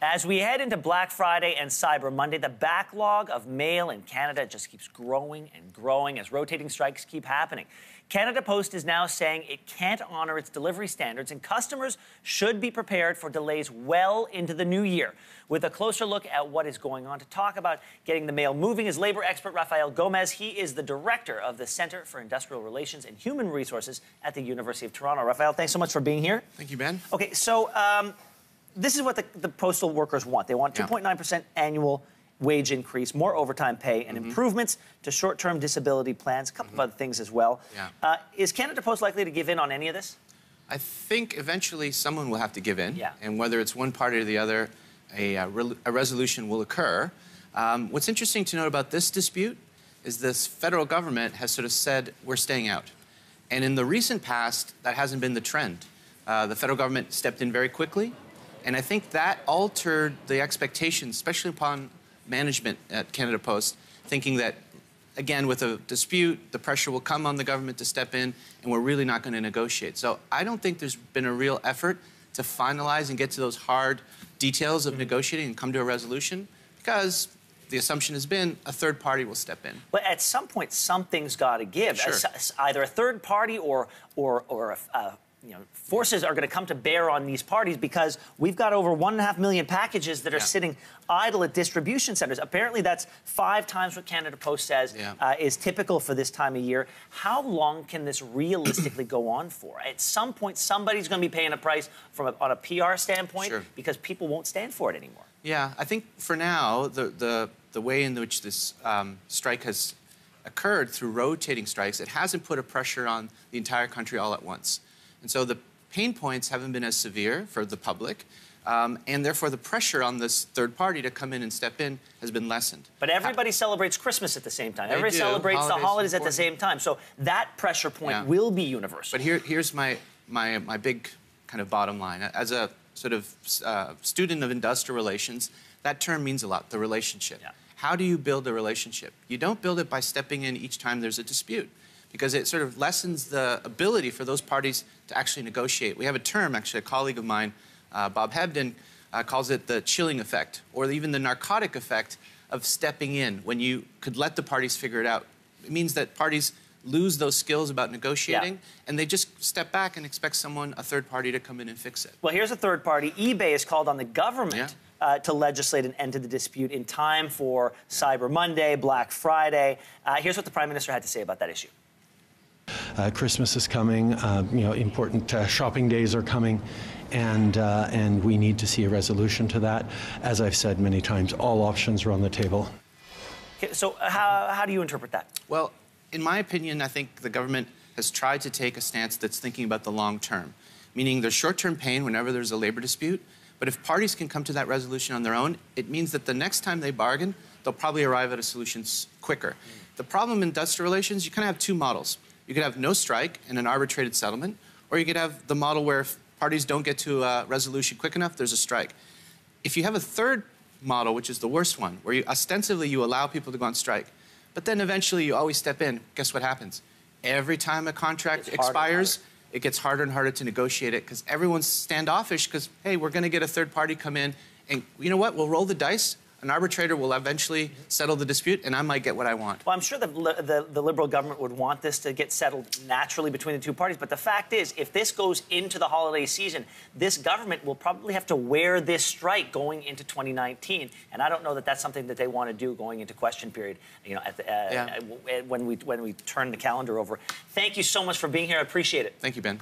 As we head into Black Friday and Cyber Monday, the backlog of mail in Canada just keeps growing and growing as rotating strikes keep happening. Canada Post is now saying it can't honor its delivery standards, and customers should be prepared for delays well into the new year. With a closer look at what is going on, to talk about getting the mail moving is labor expert Rafael Gomez. He is the director of the Centre for Industrial Relations and Human Resources at the University of Toronto. Rafael, thanks so much for being here. Thank you, Ben. Okay, so this is what the postal workers want. They want 2.9% annual wage increase, more overtime pay, and improvements to short-term disability plans, a couple of other things as well. Is Canada Post likely to give in on any of this? I think eventually someone will have to give in, Yeah. and whether it's one party or the other, a resolution will occur. What's interesting to note about this dispute is this federal government has sort of said, we're staying out. And in the recent past, that hasn't been the trend. The federal government stepped in very quickly, and I think that altered the expectations, especially upon management at Canada Post, thinking that, again, with a dispute, the pressure will come on the government to step in, and we're really not going to negotiate. So I don't think there's been a real effort to finalize and get to those hard details of negotiating and come to a resolution, because the assumption has been a third party will step in. But at some point, something's got to give. Sure. Either a third party or forces are going to come to bear on these parties, because we've got over 1.5 million packages that are sitting idle at distribution centers. Apparently, that's 5 times what Canada Post says is typical for this time of year. How long can this realistically go on for? At some point, somebody's going to be paying a price on a PR standpoint, because people won't stand for it anymore. Yeah, I think for now, the way in which this strike has occurred through rotating strikes, it hasn't put a pressure on the entire country all at once. And so the pain points haven't been as severe for the public, and therefore the pressure on this third party to come in and step in has been lessened. But everybody celebrates Christmas at the same time. Everybody celebrates the holidays at the same time. So that pressure point will be universal. But here's my big kind of bottom line. As a sort of student of industrial relations, that term means a lot, the relationship. How do you build a relationship? You don't build it by stepping in each time there's a dispute, because it sort of lessens the ability for those parties to actually negotiate. We have a term, actually, a colleague of mine, Bob Hebden, calls it the chilling effect, or even the narcotic effect of stepping in when you could let the parties figure it out. It means that parties lose those skills about negotiating, and they just step back and expect a third party to come in and fix it. Well, here's a third party. eBay has called on the government to legislate an end to the dispute in time for Cyber Monday, Black Friday. Here's what the Prime Minister had to say about that issue. Christmas is coming, important shopping days are coming, and we need to see a resolution to that. As I've said many times, all options are on the table. Okay, so how do you interpret that? Well, in my opinion, I think the government has tried to take a stance that's thinking about the long term, meaning there's short-term pain whenever there's a labor dispute, but if parties can come to that resolution on their own, it means that the next time they bargain, they'll probably arrive at a solution quicker. The problem in industrial relations, you kind of have two models. You could have no strike and an arbitrated settlement, or you could have the model where if parties don't get to a resolution quick enough, there's a strike. If you have a third model, which is the worst one, where ostensibly you allow people to go on strike, but then eventually you always step in, guess what happens? Every time a contract expires, it gets harder and harder to negotiate it, because everyone's standoffish because, hey, we're going to get a third party come in, and you know what? We'll roll the dice. An arbitrator will eventually settle the dispute, and I might get what I want. Well, I'm sure the Liberal government would want this to get settled naturally between the two parties. But the fact is, if this goes into the holiday season, this government will probably have to wear this strike going into 2019. And I don't know that that's something that they want to do going into question period, when we turn the calendar over. Thank you so much for being here. I appreciate it. Thank you, Ben.